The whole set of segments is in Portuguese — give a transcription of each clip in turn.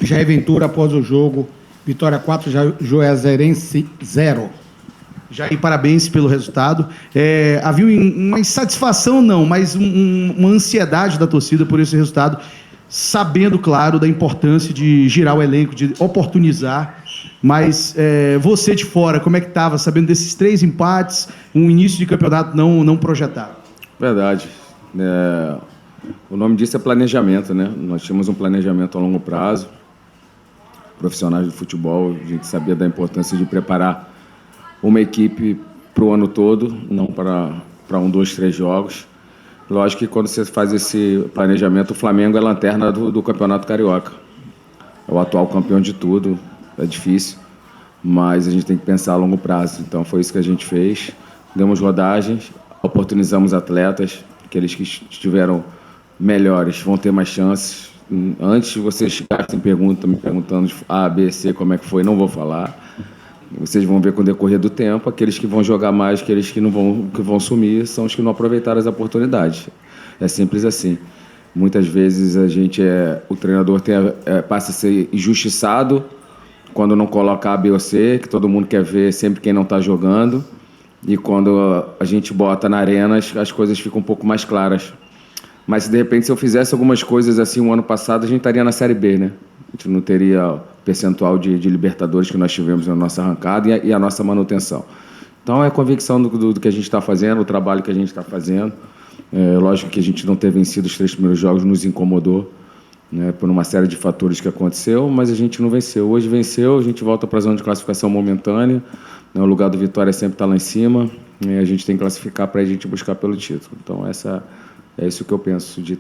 Jair Ventura, após o jogo, Vitória 4, Juazeirense 0. Jair, parabéns pelo resultado. Havia uma insatisfação, não, mas uma ansiedade da torcida por esse resultado, sabendo, claro, da importância de girar o elenco, de oportunizar. Mas você de fora, como é que estava, sabendo desses 3 empates, um início de campeonato não projetado? Verdade. O nome disso é planejamento, né? Nós tínhamos um planejamento a longo prazo. Profissionais do futebol, a gente sabia da importância de preparar uma equipe para o ano todo, não para 1, 2, 3 jogos. Lógico que quando você faz esse planejamento, o Flamengo é a lanterna do Campeonato Carioca. É o atual campeão de tudo, é difícil, mas a gente tem que pensar a longo prazo. Então foi isso que a gente fez, demos rodagens, oportunizamos atletas, aqueles que estiveram melhores vão ter mais chances. Antes de vocês chegarem me perguntando de A, B, C, como é que foi, não vou falar. Vocês vão ver com o decorrer do tempo, aqueles que vão jogar mais, aqueles que vão sumir, são os que não aproveitaram as oportunidades. É simples assim. Muitas vezes o treinador passa a ser injustiçado quando não coloca A, B ou C, que todo mundo quer ver sempre quem não está jogando. E quando a gente bota na arena, as coisas ficam um pouco mais claras. Mas se de repente se eu fizesse algumas coisas assim o ano passado, a gente estaria na Série B, né? A gente não teria o percentual de Libertadores que nós tivemos na nossa arrancada e a nossa manutenção. Então, é a convicção do que a gente está fazendo, o trabalho que a gente está fazendo. Lógico que a gente não ter vencido os 3 primeiros jogos nos incomodou, né, por uma série de fatores que aconteceu, mas a gente não venceu. Hoje venceu, a gente volta para a zona de classificação momentânea, né, o lugar do Vitória sempre está lá em cima, e a gente tem que classificar para a gente buscar pelo título. Então, é isso que eu penso de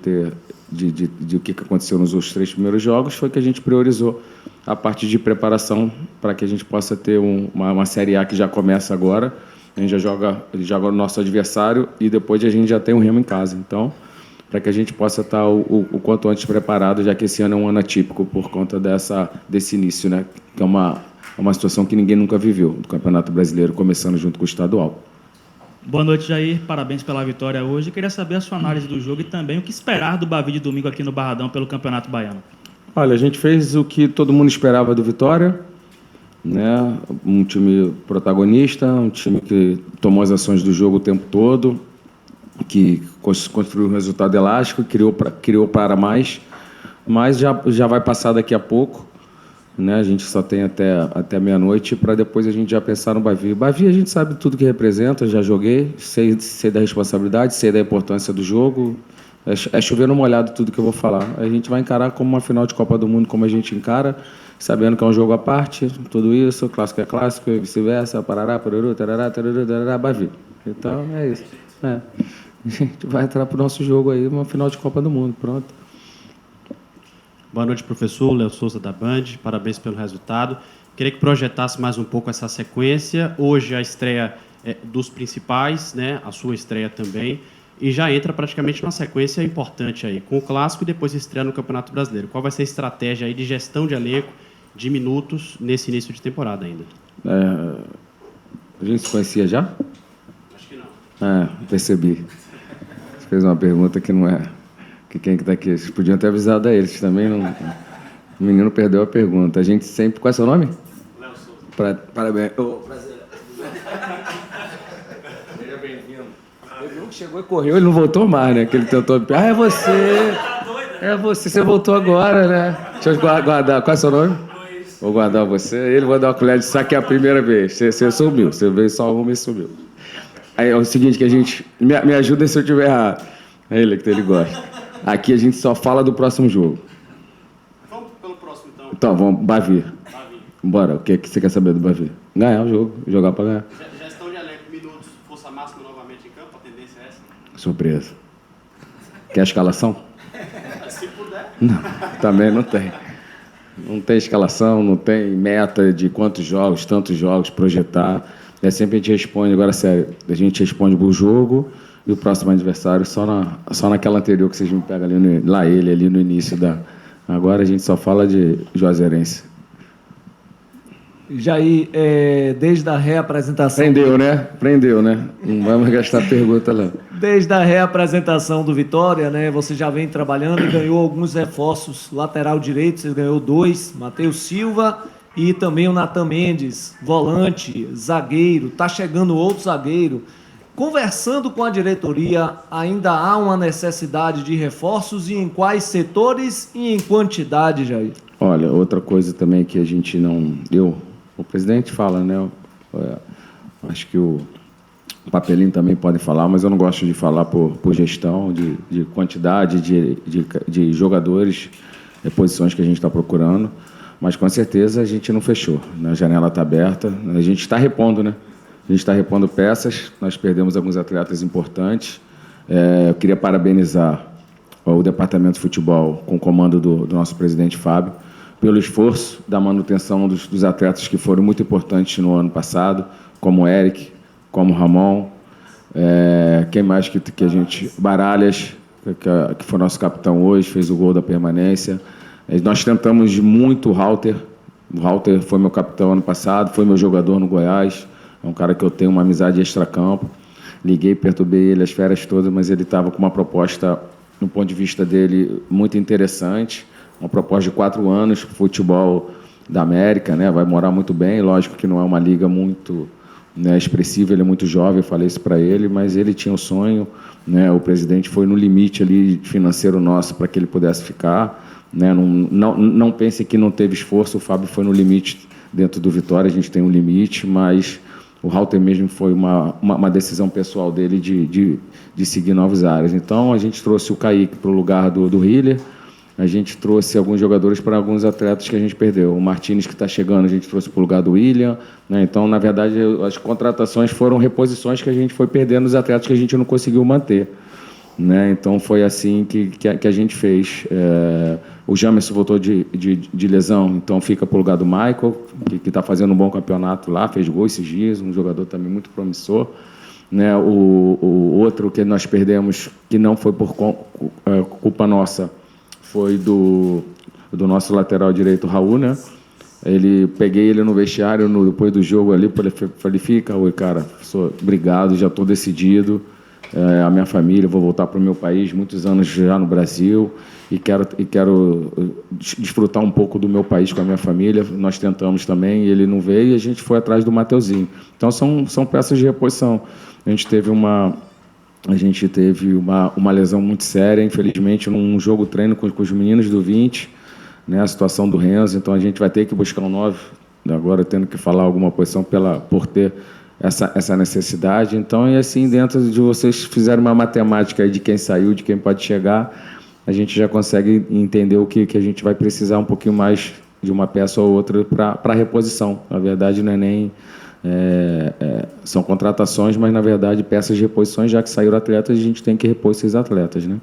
o que aconteceu nos outros 3 primeiros jogos, foi que a gente priorizou a parte de preparação para que a gente possa ter uma Série A que já começa agora. A gente já joga o nosso adversário e depois a gente já tem um Remo em casa. Então, para que a gente possa estar o quanto antes preparado, já que esse ano é um ano atípico por conta desse início, né? Que é uma situação que ninguém nunca viveu, do Campeonato Brasileiro, começando junto com o estadual. Boa noite, Jair. Parabéns pela vitória hoje. Queria saber a sua análise do jogo e também o que esperar do Bavi de domingo aqui no Barradão pelo Campeonato Baiano. Olha, a gente fez o que todo mundo esperava do Vitória, né? Um time protagonista, um time que tomou as ações do jogo o tempo todo, que construiu um resultado elástico, criou para mais, mas já vai passar daqui a pouco. Né? A gente só tem até meia-noite para depois a gente já pensar no Bavi. Bavi a gente sabe tudo que representa, já joguei, sei da responsabilidade, sei da importância do jogo. É chover no molhado tudo que eu vou falar. A gente vai encarar como uma final de Copa do Mundo, como a gente encara, sabendo que é um jogo à parte, tudo isso, clássico é clássico, e vice-versa, parará, parará, tarará, tarará, tarará, Bavi. Então é isso. A gente vai entrar para o nosso jogo aí, uma final de Copa do Mundo, pronto. Boa noite, professor. Léo Souza, da Band. Parabéns pelo resultado. Queria que projetasse mais um pouco essa sequência. Hoje a estreia dos principais, né? A sua estreia também. E já entra praticamente numa sequência importante aí, com o Clássico e depois estreia no Campeonato Brasileiro. Qual vai ser a estratégia aí de gestão de elenco, de minutos, nesse início de temporada ainda? A gente se conhecia já? Acho que não. Percebi. Você fez uma pergunta que não é... Quem que está aqui? Vocês podiam ter avisado a eles também. Não... O menino perdeu a pergunta. A gente sempre... Qual é o seu nome? Léo Souza. Parabéns. Prazer. Seja bem-vindo. Ele não chegou e correu, ele não voltou mais, né? Que ele tentou... é você! É você, você voltou agora, né? Deixa eu guardar. Qual é o seu nome? Vou guardar você. Ele vai dar uma colher de saque a primeira vez. Você sumiu. Você veio só uma e sumiu. Aí é o seguinte, que a gente... Me ajuda se eu estiver errado. É ele que ele gosta. Aqui a gente só fala do próximo jogo. Vamos pelo próximo, então. Então, vamos, Bavi. Bora, o que você quer saber do Bavi? Ganhar o jogo, jogar para ganhar. Gestão de elenco, minutos, força máxima novamente em campo, a tendência é essa? Surpresa. Quer a escalação? Se puder. Não, também não tem. Não tem escalação, não tem meta de quantos jogos, tantos jogos, projetar. Sempre a gente responde, agora sério, a gente responde o jogo e o próximo adversário só naquela anterior que vocês me pegam ali no início da... Agora a gente só fala de Juazeirense. Jair, desde a reapresentação... Prendeu, né? Não vamos gastar pergunta lá. Desde a reapresentação do Vitória, né, você já vem trabalhando e ganhou alguns reforços. Lateral direito, você ganhou 2, Matheus Silva e também o Natan Mendes, volante, zagueiro. Está chegando outro zagueiro. Conversando com a diretoria, ainda há uma necessidade de reforços e em quais setores e em quantidade, Jair? Olha, outra coisa também que a gente não... O presidente fala, né? Acho que o Papelinho também pode falar, mas eu não gosto de falar por gestão, de quantidade de jogadores, posições que a gente está procurando. Mas, com certeza, a gente não fechou. A janela está aberta. A gente está repondo, né? A gente está repondo peças. Nós perdemos alguns atletas importantes. Eu queria parabenizar o Departamento de Futebol, com o comando do nosso presidente Fábio, pelo esforço da manutenção dos atletas que foram muito importantes no ano passado, como o Eric, como o Ramon, quem mais que a gente... Baralhas, que foi nosso capitão hoje, fez o gol da permanência. Nós tentamos muito o Halter. O Halter foi meu capitão ano passado, foi meu jogador no Goiás. É um cara que eu tenho uma amizade extracampo. Liguei, perturbei ele as férias todas, mas ele estava com uma proposta, no ponto de vista dele, muito interessante. Uma proposta de 4 anos para o futebol da América, né? Vai morar muito bem. Lógico que não é uma liga muito, né, expressiva, ele é muito jovem, eu falei isso para ele, mas ele tinha um sonho, né? O presidente foi no limite ali financeiro nosso para que ele pudesse ficar, né? Não pense que não teve esforço, o Fábio foi no limite dentro do Vitória, a gente tem um limite, mas o Halter mesmo foi uma decisão pessoal dele de seguir novas áreas. Então, a gente trouxe o Kaique para o lugar do Hiller, a gente trouxe alguns jogadores para alguns atletas que a gente perdeu. O Martínez, que está chegando, a gente trouxe para o lugar do William, né? Então, na verdade, as contratações foram reposições que a gente foi perdendo os atletas que a gente não conseguiu manter, né? Então, foi assim que a gente fez. O Jamerson voltou de lesão, então fica para o lugar do Michael, que está fazendo um bom campeonato lá, fez gol esses dias, um jogador também muito promissor, né? O outro que nós perdemos, que não foi por culpa nossa, foi do nosso lateral direito, Raul, né? Peguei ele no vestiário depois do jogo ali, falei, fica, oi, cara, obrigado, já estou decidido, a minha família, vou voltar para o meu país, muitos anos já no Brasil, e quero desfrutar um pouco do meu país com a minha família. Nós tentamos também, ele não veio, e a gente foi atrás do Mateuzinho. Então, são peças de reposição. A gente teve uma lesão muito séria, infelizmente, num jogo treino com os meninos do 20, né, a situação do Renzo, então a gente vai ter que buscar um 9, agora tendo que falar alguma posição por ter essa necessidade. Então, e assim, dentro de vocês fizerem uma matemática aí de quem saiu, de quem pode chegar, a gente já consegue entender o que a gente vai precisar um pouquinho mais de uma peça ou outra para reposição. Na verdade, não é nem... são contratações, mas na verdade peças de reposições, já que saíram atletas, a gente tem que repor esses atletas, né?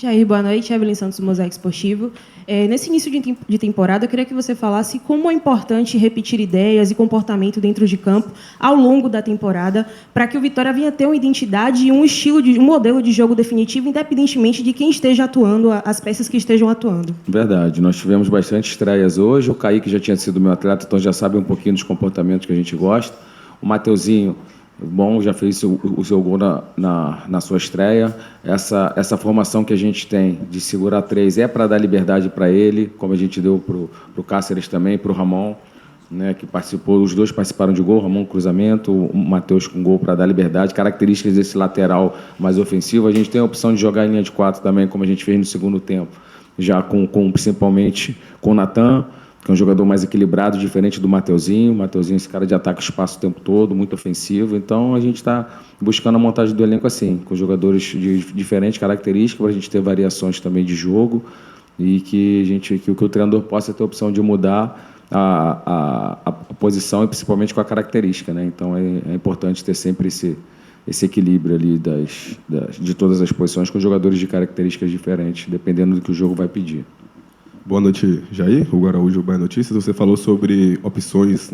Jair, boa noite. Evelyn Santos, do Mosaico Esportivo. Nesse início de temporada, eu queria que você falasse como é importante repetir ideias e comportamento dentro de campo ao longo da temporada, para que o Vitória venha ter uma identidade e um modelo de jogo definitivo, independentemente de quem esteja atuando, as peças que estejam atuando. Verdade. Nós tivemos bastante estreias hoje. O Kaique já tinha sido meu atleta, então já sabe um pouquinho dos comportamentos que a gente gosta. O Mateuzinho, bom, já fez o seu gol na sua estreia. Essa formação que a gente tem de segurar 3 é para dar liberdade para ele, como a gente deu para o Cáceres também, para o Ramon, né, que participou. Os dois participaram de gol, o Ramon cruzamento, o Matheus com gol para dar liberdade. Características desse lateral mais ofensivo. A gente tem a opção de jogar em linha de 4 também, como a gente fez no segundo tempo, já principalmente com o Natan, que é um jogador mais equilibrado, diferente do Mateuzinho. O Mateuzinho, esse cara de ataque espaço o tempo todo, muito ofensivo. Então, a gente está buscando a montagem do elenco assim, com jogadores de diferentes características, para a gente ter variações também de jogo e que o treinador possa ter a opção de mudar a posição e principalmente com a característica, né? Então, é importante ter sempre esse equilíbrio ali de todas as posições com jogadores de características diferentes, dependendo do que o jogo vai pedir. Boa noite, Jair. Hugo Araújo, Bahia Notícias. Você falou sobre opções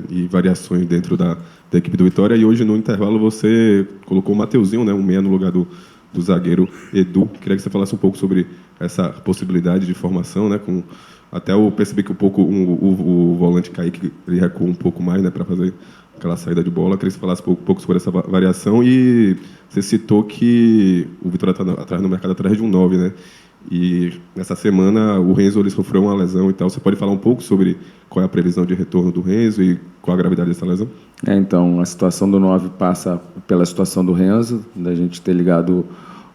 e variações dentro da equipe do Vitória, e hoje no intervalo você colocou o Mateuzinho, né, um meia no lugar do do zagueiro Edu. Queria que você falasse um pouco sobre essa possibilidade de formação, né? Até eu percebi que o volante Kaique ele recuou um pouco mais, né, para fazer aquela saída de bola. Queria que você falasse um pouco sobre essa variação. E você citou que o Vitória está atrás no mercado atrás de um 9, né? E nessa semana o Renzo ele sofreu uma lesão e tal. Você pode falar um pouco sobre qual é a previsão de retorno do Renzo e qual a gravidade dessa lesão? Então, a situação do 9 passa pela situação do Renzo, da gente ter ligado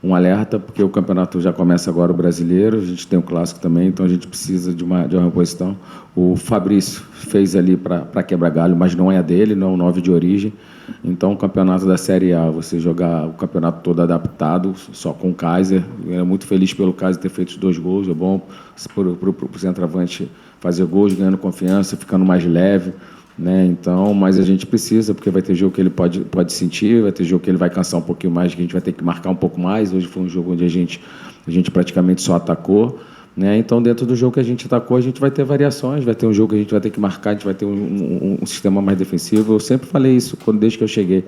um alerta, porque o campeonato já começa agora o brasileiro, a gente tem o clássico também, então a gente precisa de uma reposição. O Fabrício fez ali para quebrar galho, mas não é a dele, não é o 9 de origem. Então, o campeonato da Série A, você jogar o campeonato todo adaptado, só com o Kaiser. Eu era muito feliz pelo Kaiser ter feito os 2 gols, é bom para o centroavante fazer gols, ganhando confiança, ficando mais leve. Né? Então, mas a gente precisa, porque vai ter jogo que ele pode sentir, vai ter jogo que ele vai cansar um pouquinho mais, que a gente vai ter que marcar um pouco mais. Hoje foi um jogo onde a gente praticamente só atacou, né? Então, dentro do jogo que a gente atacou, a gente vai ter variações, vai ter um jogo que a gente vai ter que marcar, a gente vai ter um sistema mais defensivo. Eu sempre falei isso desde que eu cheguei.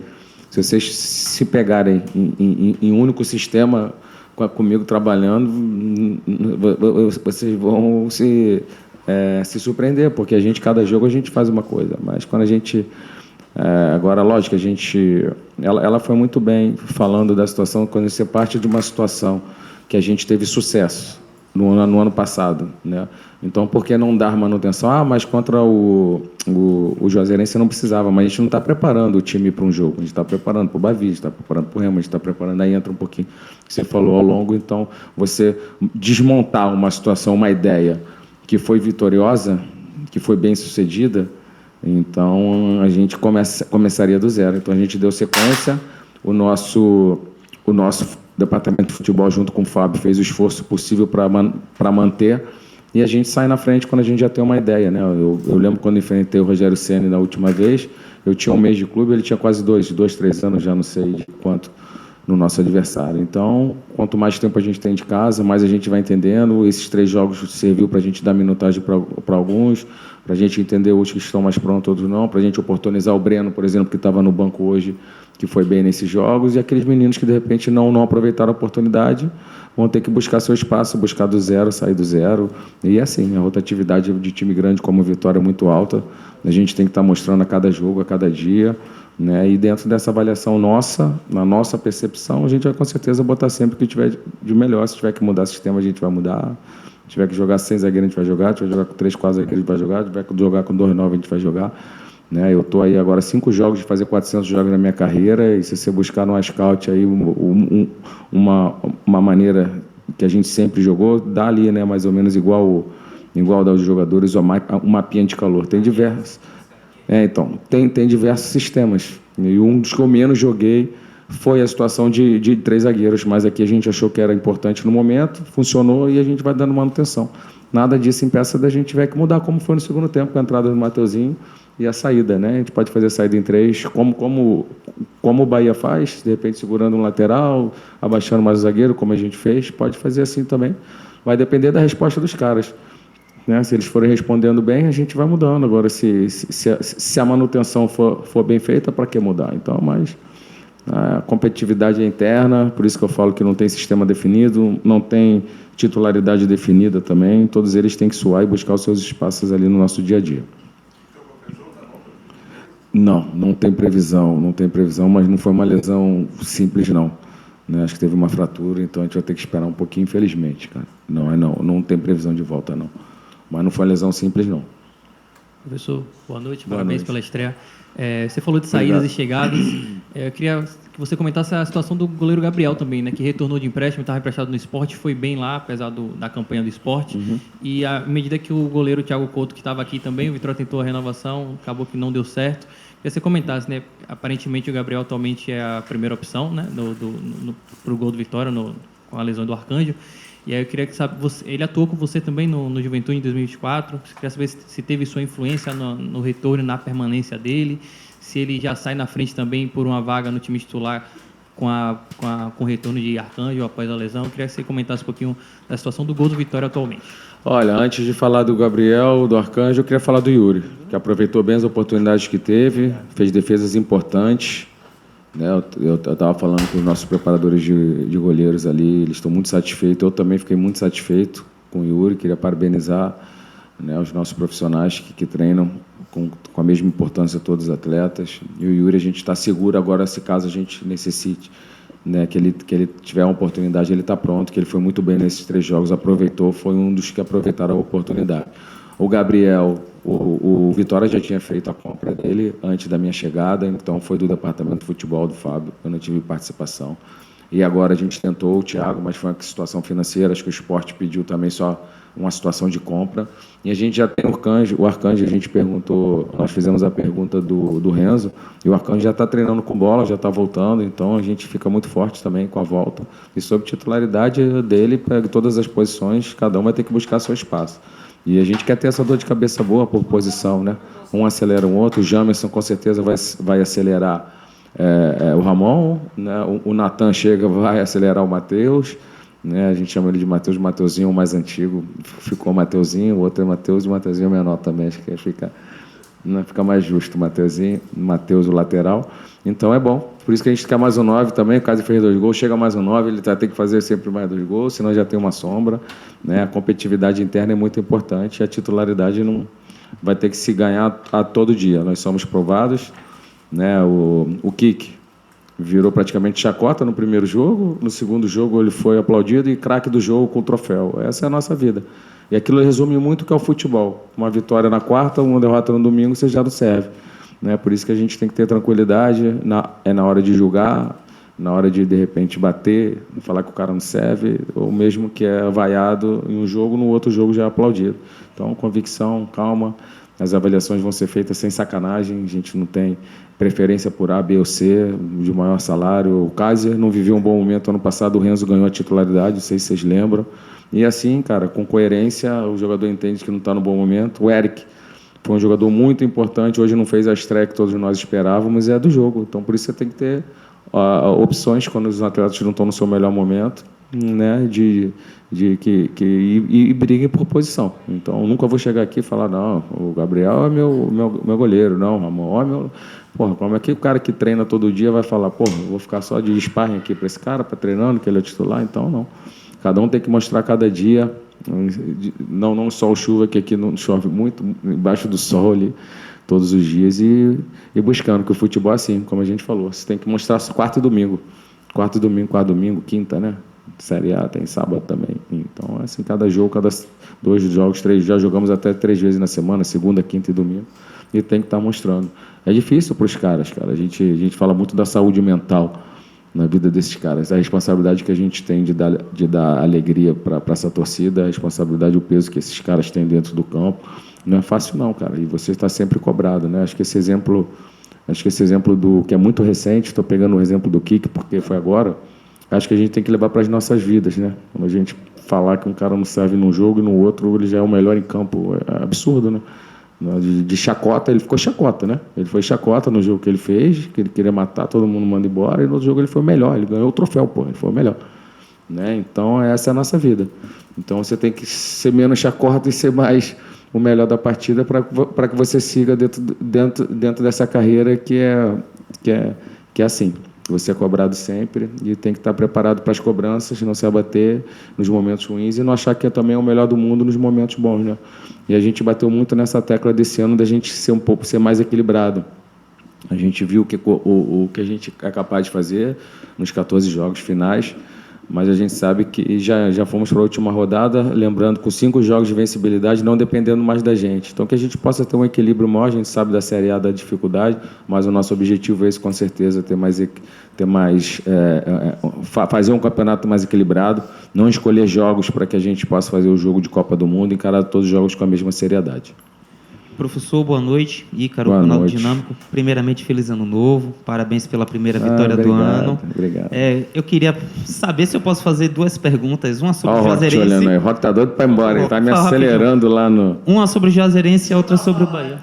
Se vocês se pegarem em um único sistema comigo trabalhando, vocês vão se surpreender, porque cada jogo a gente faz uma coisa, mas quando a gente... agora, lógico, ela foi muito bem falando da situação, quando você parte de uma situação que a gente teve sucesso no ano passado, né? Então, por que não dar manutenção? Mas contra o Juazeirense não precisava, mas a gente não está preparando o time para um jogo, a gente está preparando para o Bavi, a gente está preparando para o Remo, a gente está preparando, aí entra um pouquinho que você falou ao longo, então, você desmontar uma situação, uma ideia que foi vitoriosa, que foi bem sucedida, então a gente começaria do zero. Então a gente deu sequência, o nosso departamento de futebol junto com o Fábio fez o esforço possível para manter, e a gente sai na frente quando a gente já tem uma ideia, né? Eu lembro quando enfrentei o Rogério Ceni na última vez, eu tinha 1 mês de clube, ele tinha quase 2, 3 anos, já não sei de quanto, no nosso adversário. Então, quanto mais tempo a gente tem de casa, mais a gente vai entendendo. Esses 3 jogos serviu para a gente dar minutagem para alguns, para a gente entender os que estão mais prontos, outros não, para a gente oportunizar o Breno, por exemplo, que estava no banco hoje, que foi bem nesses jogos, e aqueles meninos que, de repente, não aproveitaram a oportunidade, vão ter que buscar seu espaço, buscar do zero, sair do zero. E assim, a rotatividade de time grande como o Vitória é muito alta, a gente tem que estar mostrando a cada jogo, a cada dia, né? E dentro dessa avaliação nossa, na nossa percepção, a gente vai com certeza botar sempre o que tiver de melhor. Se tiver que mudar sistema, a gente vai mudar. Se tiver que jogar sem zagueiro, a gente vai jogar. Se tiver que jogar com 3, 4 zagueiros, a gente vai jogar. Se tiver que jogar com 2, 9, a gente vai jogar. Né? Eu estou aí agora 5 jogos de fazer 400 jogos na minha carreira, e se você buscar no scout aí uma maneira que a gente sempre jogou, dá ali, né, mais ou menos igual dos jogadores, um mapinha de calor. Tem diversos. Então, tem diversos sistemas. E um dos que eu menos joguei foi a situação de 3 zagueiros, mas aqui a gente achou que era importante no momento, funcionou e a gente vai dando manutenção. Nada disso impeça da gente tiver que mudar, como foi no segundo tempo, com a entrada do Mateuzinho e a saída, né? A gente pode fazer a saída em 3, como o Bahia faz, de repente segurando um lateral, abaixando mais o zagueiro, como a gente fez, pode fazer assim também. Vai depender da resposta dos caras. Né? Se eles forem respondendo bem, a gente vai mudando. Agora, se a manutenção for bem feita, para que mudar? Então, mas a competitividade é interna, por isso que eu falo que não tem sistema definido, não tem titularidade definida também. Todos eles têm que suar e buscar os seus espaços ali no nosso dia a dia. Não tem previsão, mas não foi uma lesão simples, não. Né? Acho que teve uma fratura, então a gente vai ter que esperar um pouquinho, infelizmente, cara. Não tem previsão de volta, não. Mas não foi uma lesão simples, não. Professor, boa noite, parabéns pela estreia. Você falou de saídas e chegadas. Eu queria que você comentasse a situação do goleiro Gabriel também, né, que retornou de empréstimo, estava emprestado no Sport, foi bem lá, apesar da campanha do Sport. Uhum. E à medida que o goleiro Thiago Couto, que estava aqui também, o Vitória tentou a renovação, acabou que não deu certo. Queria que você comentasse, né, aparentemente o Gabriel atualmente é a primeira opção, né, para o gol do Vitória, com a lesão do Arcanjo. E aí eu queria saber, ele atuou com você também no Juventude em 2024, eu queria saber se teve sua influência no retorno, na permanência dele, se ele já sai na frente também por uma vaga no time titular com o retorno de Arcanjo após a lesão. Eu queria que você comentasse um pouquinho da situação do gol do Vitória atualmente. Olha, antes de falar do Gabriel, do Arcanjo, eu queria falar do Yuri, que aproveitou bem as oportunidades que teve, fez defesas importantes, né? Eu estava falando com os nossos preparadores de goleiros ali, eles estão muito satisfeitos. Eu também fiquei muito satisfeito com o Yuri, queria parabenizar, né, os nossos profissionais que treinam com a mesma importância todos os atletas. E o Yuri, a gente está seguro agora, se caso a gente necessite, né, que ele tiver uma oportunidade, ele está pronto, que ele foi muito bem nesses 3 jogos, aproveitou, foi um dos que aproveitaram a oportunidade. O Gabriel, o Vitória já tinha feito a compra dele antes da minha chegada, então foi do departamento de futebol do Fábio, eu não tive participação. E agora a gente tentou o Thiago, mas foi uma situação financeira, acho que o Sport pediu também só uma situação de compra. E a gente já tem o Arcanjo, a gente perguntou, nós fizemos a pergunta do Renzo, e o Arcanjo já está treinando com bola, já está voltando, então a gente fica muito forte também com a volta. E sobre titularidade dele, pega todas as posições, cada um vai ter que buscar seu espaço. E a gente quer ter essa dor de cabeça boa por posição, né? Um acelera o outro, o Jamerson com certeza vai acelerar o Ramon, né? O Natan chega, vai acelerar o Matheus, né? A gente chama ele de Matheus, Mateuzinho, o mais antigo, ficou Mateuzinho, o outro é Matheus, e o Mateuzinho é menor também, acho que fica mais justo, Matheus o lateral. Então é bom, por isso que a gente quer mais um 9 também, o caso fez 2 gols, chega mais um 9, ele vai ter que fazer sempre mais 2 gols, senão já tem uma sombra, né? A competitividade interna é muito importante, a titularidade não vai ter que se ganhar a todo dia, nós somos provados, né? O Kik virou praticamente chacota no primeiro jogo, no segundo jogo ele foi aplaudido e craque do jogo com o troféu. Essa é a nossa vida. E aquilo resume muito o que é o futebol. Uma vitória na quarta, uma derrota no domingo, você já não serve, né? Por isso que a gente tem que ter tranquilidade, na hora de julgar, na hora de repente bater, falar que o cara não serve, ou mesmo que é vaiado em um jogo, no outro jogo já é aplaudido. Então, convicção, calma, as avaliações vão ser feitas sem sacanagem, a gente não tem preferência por A, B ou C, de maior salário. O Kaiser não viveu um bom momento ano passado, o Renzo ganhou a titularidade, não sei se vocês lembram. E assim, cara, com coerência, o jogador entende que não está no bom momento. O Eric foi um jogador muito importante, hoje não fez a estreia que todos nós esperávamos, é do jogo. Então, por isso você tem que ter opções quando os atletas não estão no seu melhor momento, né, e briguem por posição. Então, eu nunca vou chegar aqui e falar, não, o Gabriel é meu goleiro, não, o Ramon é meu... Porra, como é que o cara que treina todo dia vai falar, porra, eu vou ficar só de sparring aqui para esse cara, para treinando, que ele é titular? Então, não. Cada um tem que mostrar cada dia, não só o chuva, que aqui não chove muito, embaixo do sol ali, todos os dias, e buscando, que o futebol é assim, como a gente falou, você tem que mostrar quarta e domingo, quarto domingo, quinta, né? Série A tem sábado também. Então, assim, cada jogo, cada 2 jogos, 3, já jogamos até 3 vezes na semana, segunda, quinta e domingo, e tem que estar mostrando. É difícil para os caras, cara. A gente fala muito da saúde mental na vida desses caras. A responsabilidade que a gente tem de dar alegria para essa torcida, a responsabilidade, o peso que esses caras têm dentro do campo, não é fácil não, cara. E você está sempre cobrado, né? Acho que esse exemplo do que é muito recente, estou pegando o exemplo do Kik, porque foi agora, acho que a gente tem que levar para as nossas vidas, né? Quando a gente falar que um cara não serve num jogo e no outro ele já é o melhor em campo, é absurdo, né? De chacota, ele ficou chacota, né? Ele foi chacota no jogo que ele fez, que ele queria matar, todo mundo manda embora, e no outro jogo ele foi o melhor, ele ganhou o troféu, pô, ele foi o melhor, né? Então, essa é a nossa vida. Então, você tem que ser menos chacota e ser mais o melhor da partida para que você siga dentro dessa carreira que é assim. Você é cobrado sempre e tem que estar preparado para as cobranças, não se abater nos momentos ruins e não achar que também é o melhor do mundo nos momentos bons, né? E a gente bateu muito nessa tecla desse ano da gente ser mais equilibrado. A gente viu o que a gente é capaz de fazer nos 14 jogos finais, mas a gente sabe que já fomos para a última rodada, lembrando, com 5 jogos de vencibilidade, não dependendo mais da gente. Então, que a gente possa ter um equilíbrio maior, a gente sabe da Série A da dificuldade, mas o nosso objetivo é esse, com certeza, fazer um campeonato mais equilibrado, não escolher jogos para que a gente possa fazer o jogo de Copa do Mundo, encarar todos os jogos com a mesma seriedade. Professor, boa noite. Ícaro, boa Ronaldo noite. Dinâmico. Primeiramente, feliz ano novo. Parabéns pela primeira vitória do ano. Obrigado. Eu queria saber se eu posso fazer 2 perguntas. Uma sobre Olha o o Rock te Juazeirense. olhando aí. O Rock tá doido para ir embora, ele tá me Fala acelerando lá no... Uma sobre o Juazeirense e a outra sobre o Bahia.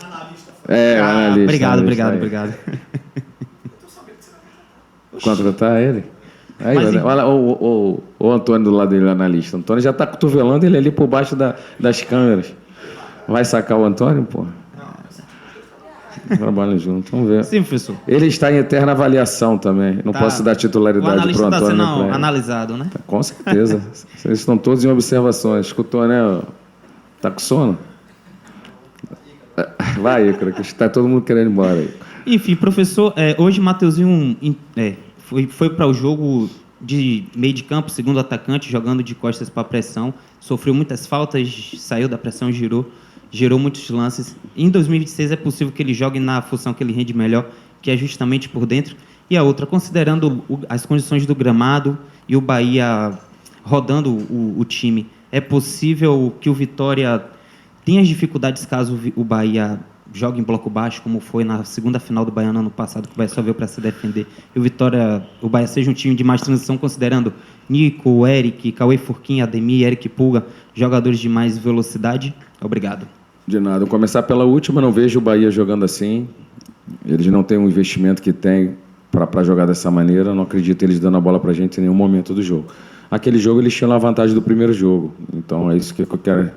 Analista. Obrigado. Contratar ele? Aí, Mas, olha o Antônio do lado dele, o analista. O Antônio já está cotovelando ele ali por baixo das câmeras. Vai sacar o Antônio, pô? Trabalham junto, vamos ver. Sim, professor. Ele está em eterna avaliação também. Não Tá. posso dar O titularidade analista para o está Antônio. sendo pra ele. analisado, né? Com certeza. Vocês estão todos em observações. Escutou, né? Tá com sono? Vai, Ícaro, que está todo mundo querendo ir embora aí. Enfim, professor, hoje Mateuzinho foi para o jogo de meio de campo, segundo atacante, jogando de costas para pressão, sofreu muitas faltas, saiu da pressão, gerou muitos lances. Em 2026 é possível que ele jogue na função que ele rende melhor, que é justamente por dentro. E a outra, considerando as condições do gramado e o Bahia rodando o time, é possível que o Vitória tenha as dificuldades caso o Bahia jogue em bloco baixo, como foi na segunda final do Baiano ano passado, que o Bahia só veio para se defender, e o Bahia seja um time de mais transição, considerando Nico, Eric, Cauê Furquim, Ademir, Eric Pulga, jogadores de mais velocidade? Obrigado. De nada. Vou começar pela última. Não vejo o Bahia jogando assim. Eles não têm o investimento que tem para jogar dessa maneira. Não acredito eles dando a bola para a gente em nenhum momento do jogo. Aquele jogo eles tinham a vantagem do primeiro jogo. Então é isso que eu quero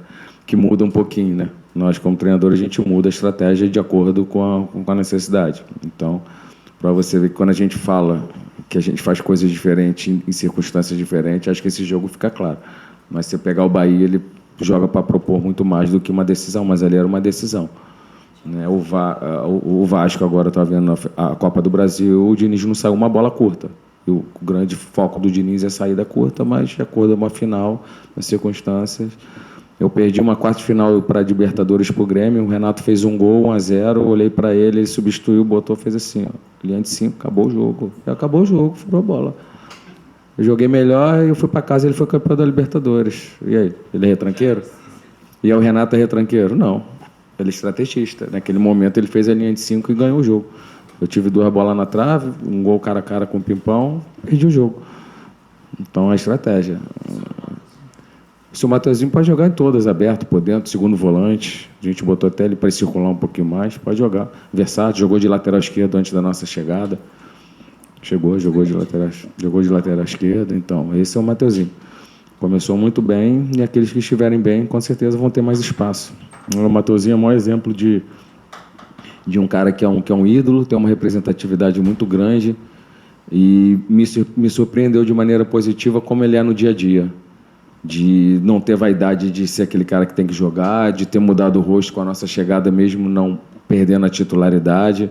que muda um pouquinho, né? Nós, como treinadores, a gente muda a estratégia de acordo com a necessidade. Então, para você ver que quando a gente fala que a gente faz coisas diferentes em circunstâncias diferentes, acho que esse jogo fica claro. Mas se você pegar o Bahia, ele joga para propor muito mais do que uma decisão, mas ali era uma decisão. Né? O Vasco agora está vendo a Copa do Brasil, o Diniz não saiu uma bola curta. E o grande foco do Diniz é saída curta, mas de acordo com uma final, nas circunstâncias. Eu perdi uma quarta final para a Libertadores para o Grêmio, o Renato fez um gol, 1-0, olhei para ele, ele substituiu, botou, fez assim, ó, linha de 5, acabou o jogo. E acabou o jogo, furou a bola. Eu joguei melhor e eu fui para casa, ele foi campeão da Libertadores. E aí, ele é retranqueiro? E aí o Renato é retranqueiro? Não. Ele é estrategista. Naquele momento ele fez a linha de 5 e ganhou o jogo. Eu tive 2 bolas na trave, um gol cara a cara com o Pimpão, perdi o jogo. Então é estratégia. O seu Mateuzinho pode jogar em todas, aberto, por dentro, segundo volante. A gente botou até ele para circular um pouquinho mais. Pode jogar. Versátil, jogou de lateral esquerdo antes da nossa chegada. Jogou de lateral esquerdo. Então, esse é o Mateuzinho. Começou muito bem e aqueles que estiverem bem, com certeza, vão ter mais espaço. O Mateuzinho é o maior exemplo de um cara que é um ídolo, tem uma representatividade muito grande e me surpreendeu de maneira positiva como ele é no dia a dia. De não ter vaidade de ser aquele cara que tem que jogar, de ter mudado o rosto com a nossa chegada mesmo não perdendo a titularidade.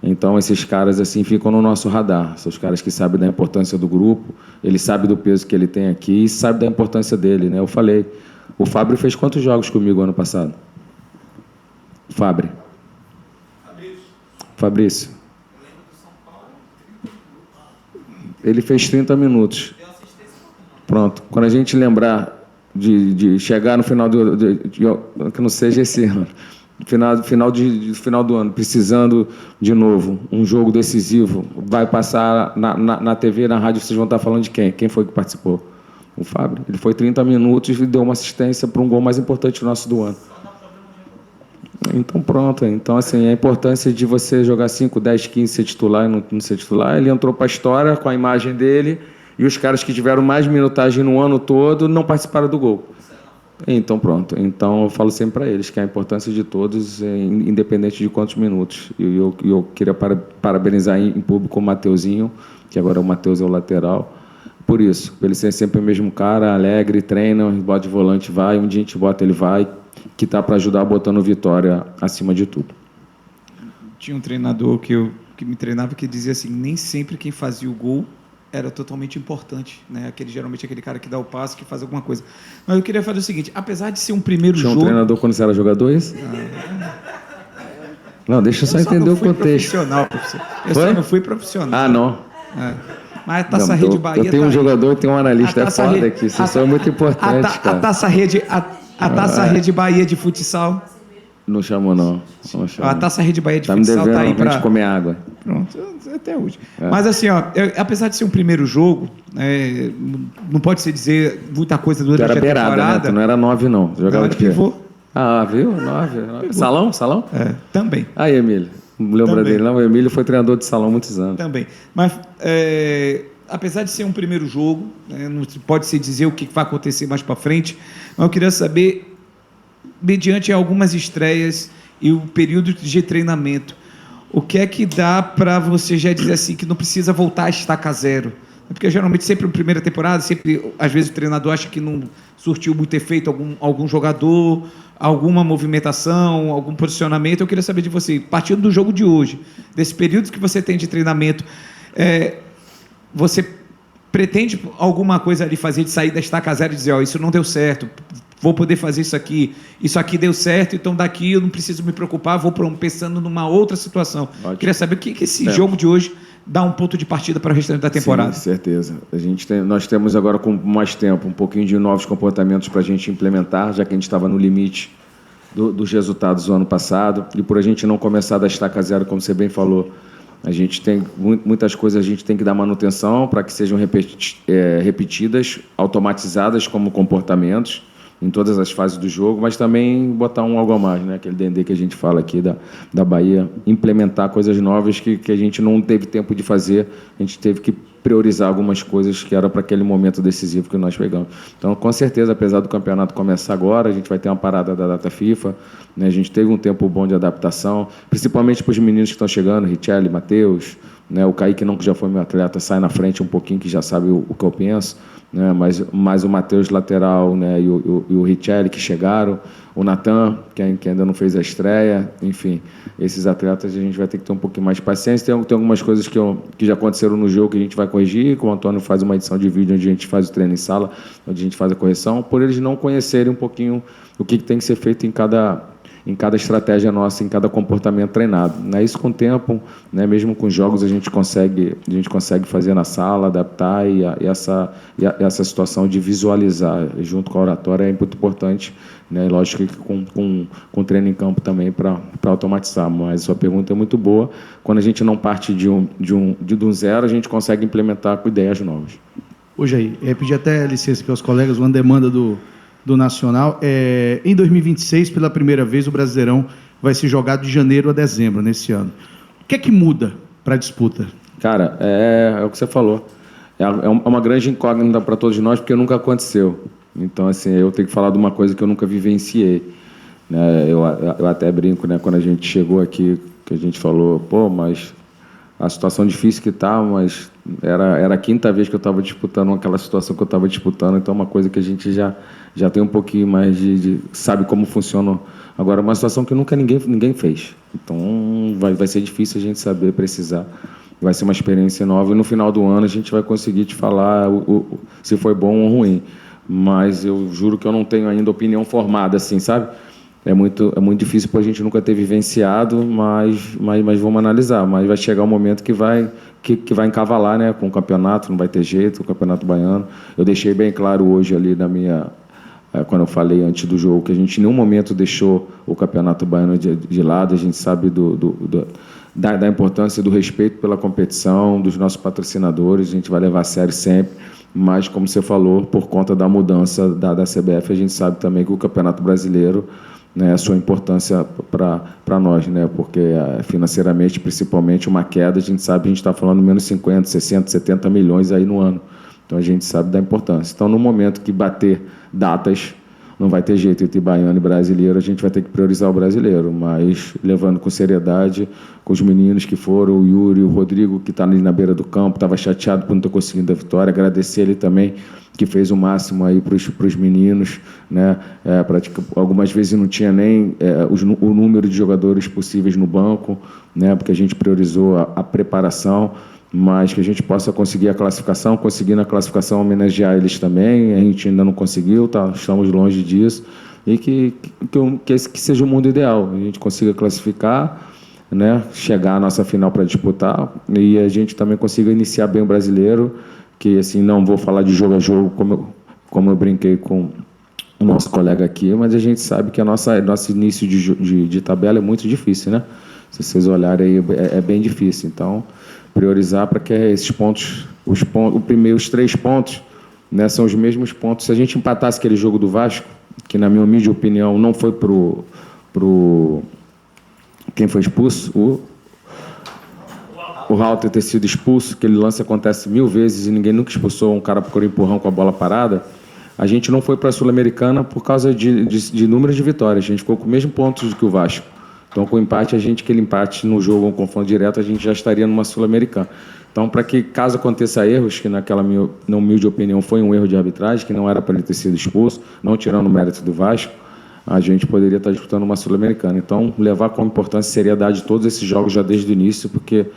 Então esses caras assim ficam no nosso radar. São os caras que sabem da importância do grupo, ele sabe do peso que ele tem aqui e sabe da importância dele, né? Eu falei, o Fábio fez quantos jogos comigo ano passado? Fabrício. Ele fez 30 minutos. Pronto. Quando a gente lembrar de chegar no final que não seja esse ano, final do ano, precisando de novo, um jogo decisivo, vai passar na TV, na rádio, vocês vão estar falando de quem? Quem foi que participou? O Fábio. Ele foi 30 minutos e deu uma assistência para um gol mais importante nosso do ano. Então, pronto. Então, assim, a importância de você jogar 5, 10, 15, ser titular e não ser titular, ele entrou para a história com a imagem dele. E os caras que tiveram mais minutagem no ano todo não participaram do gol. Então, pronto. Então, eu falo sempre para eles que a importância de todos, independente de quantos minutos. E eu queria parabenizar em público o Mateuzinho, que agora o Mateus é o lateral, por isso. Ele ser sempre o mesmo cara, alegre, treina, bota de volante, vai, um dia a gente bota, ele vai, que está para ajudar botando o Vitória acima de tudo. Tinha um treinador que me treinava que dizia assim, nem sempre quem fazia o gol era totalmente importante, né? Geralmente aquele cara que dá o passe, que faz alguma coisa. Mas eu queria fazer o seguinte, apesar de ser um primeiro jogo... Tinha um treinador quando você era jogador, isso? Não, deixa eu só entender o contexto. Eu só não fui profissional. Ah, não. É. Mas a Taça Rede Bahia... Eu tenho um jogador, tem um analista, é foda aqui. Vocês são muito importantes, cara. A Taça Rede Bahia de futsal... Não chamou, não. A Taça Rede Bahia de futsal tá aí para comer água. Pronto, até hoje. Mas assim, apesar de ser um primeiro jogo, não pode se dizer muita coisa durante a temporada. Beirada, né? Tu não era 9, não. Jogava de pivô. Ah, viu? 9. Salão? Também. Aí, Emílio. Não lembra dele, não? O Emílio foi treinador de salão há muitos anos. Também. Mas, apesar de ser um primeiro jogo, não pode se dizer o que vai acontecer mais para frente, mas eu queria saber, mediante algumas estreias e o período de treinamento, o que é que dá para você já dizer assim que não precisa voltar a estaca zero? Porque geralmente sempre na primeira temporada, sempre às vezes o treinador acha que não surtiu muito efeito algum jogador, alguma movimentação, algum posicionamento. Eu queria saber de você, partindo do jogo de hoje, desse período que você tem de treinamento, você pretende alguma coisa ali fazer de sair da estaca zero e dizer, ó, isso não deu certo, vou poder fazer isso aqui deu certo, então daqui eu não preciso me preocupar, vou pensando numa outra situação. Ótimo. Queria saber o que esse jogo de hoje dá um ponto de partida para o restante da temporada. Sim, certeza. Nós temos agora com mais tempo um pouquinho de novos comportamentos para a gente implementar, já que a gente estava no limite dos resultados do ano passado, e por a gente não começar da estaca zero, como você bem falou, a gente tem muitas coisas, a gente tem que dar manutenção para que sejam repetidas, automatizadas como comportamentos em todas as fases do jogo, mas também botar algo a mais, né? Aquele Dendê que a gente fala aqui da Bahia, implementar coisas novas que a gente não teve tempo de fazer, a gente teve que priorizar algumas coisas que era para aquele momento decisivo que nós pegamos. Então, com certeza, apesar do campeonato começar agora, a gente vai ter uma parada da data FIFA, né? A gente teve um tempo bom de adaptação, principalmente para os meninos que estão chegando, Richelli, Matheus, né? O Kaique, não, que já foi meu atleta, sai na frente um pouquinho, que já sabe o que eu penso, né? Mas o Matheus, lateral, né? e o Richelli, que chegaram, o Natan, que ainda não fez a estreia, enfim, esses atletas a gente vai ter que ter um pouquinho mais de paciência. Tem algumas coisas que já aconteceram no jogo que a gente vai corrigir, que o Antônio faz uma edição de vídeo onde a gente faz o treino em sala, onde a gente faz a correção, por eles não conhecerem um pouquinho o que tem que ser feito em cada estratégia nossa, em cada comportamento treinado. Isso com o tempo, né, mesmo com jogos, a gente consegue fazer na sala, adaptar, e essa situação de visualizar junto com a oratória é muito importante, né, lógico que com treino em campo também para automatizar, mas a sua pergunta é muito boa. Quando a gente não parte de um zero, a gente consegue implementar com ideias novas. Hoje aí, pedir até licença para os colegas, uma demanda do Nacional. Em 2026, pela primeira vez, o Brasileirão vai ser jogado de janeiro a dezembro, nesse ano. O que é que muda para a disputa? Cara, é o que você falou. É uma grande incógnita para todos nós, porque nunca aconteceu. Então, assim, eu tenho que falar de uma coisa que eu nunca vivenciei, né? Eu até brinco, né? Quando a gente chegou aqui, que a gente falou, mas a situação difícil que está, mas era a quinta vez que eu estava disputando aquela situação que eu estava disputando, então é uma coisa que a gente já tem um pouquinho mais sabe como funciona. Agora, uma situação que nunca ninguém fez. Então, vai ser difícil a gente saber precisar. Vai ser uma experiência nova e no final do ano a gente vai conseguir te falar se foi bom ou ruim. Mas eu juro que eu não tenho ainda opinião formada, assim, sabe? É muito difícil para a gente nunca ter vivenciado, mas vamos analisar. Mas vai chegar um momento que vai encavalar, né, com o campeonato, não vai ter jeito, o Campeonato Baiano. Eu deixei bem claro hoje ali quando eu falei antes do jogo, que a gente em nenhum momento deixou o Campeonato Baiano de lado. A gente sabe da importância do respeito pela competição, dos nossos patrocinadores, a gente vai levar a sério sempre. Mas, como você falou, por conta da mudança da CBF, a gente sabe também que o Campeonato Brasileiro, né, a sua importância para nós, né, porque financeiramente, principalmente, uma queda, a gente sabe, a gente está falando menos 50, 60, 70 milhões aí no ano. Então, a gente sabe da importância. Então, no momento que bater datas, não vai ter jeito entre baiano e brasileiro, a gente vai ter que priorizar o brasileiro, mas levando com seriedade, com os meninos que foram, o Yuri, o Rodrigo, que está ali na beira do campo, estava chateado por não ter conseguido a vitória, agradecer ele também, que fez o máximo aí para os meninos, né? Algumas vezes não tinha nem o número de jogadores possíveis no banco, né? Porque a gente priorizou a preparação, mas que a gente possa conseguir a classificação, conseguindo a classificação homenagear eles também. A gente ainda não conseguiu, estamos longe disso, e que seja o mundo ideal, a gente consiga classificar, né, chegar à nossa final para disputar, e a gente também consiga iniciar bem o brasileiro, que assim, não vou falar de jogo a jogo, como eu brinquei com o nosso colega aqui, mas a gente sabe que nosso início de tabela é muito difícil, né? Se vocês olharem aí, é bem difícil. Então, priorizar para que esses pontos, os 3 pontos, né, são os mesmos pontos. Se a gente empatasse aquele jogo do Vasco, que na minha humilde opinião não foi pro quem foi expulso, o Rauter ter sido expulso, aquele lance acontece 1000 vezes e ninguém nunca expulsou um cara por empurrão com a bola parada, a gente não foi para a Sul-Americana por causa de número de vitórias. A gente ficou com o mesmo pontos do que o Vasco. Então, com o empate, aquele empate no jogo, um confronto direto, a gente já estaria numa Sul-Americana. Então, para que, caso aconteça erros, que naquela minha humilde opinião foi um erro de arbitragem, que não era para ele ter sido expulso, não tirando o mérito do Vasco, a gente poderia estar disputando uma Sul-Americana. Então, levar com importância e seriedade todos esses jogos já desde o início, porque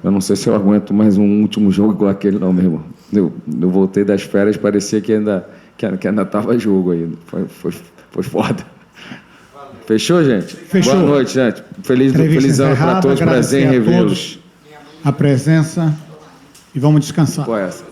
eu não sei se eu aguento mais um último jogo igual aquele, não, meu irmão. Eu voltei das férias, parecia que ainda estava jogo ainda. Foi foda. Fechou, gente? Fechou. Boa noite, gente. Feliz ano para todos. Prazer em revê-los. A presença e vamos descansar. Qual é essa?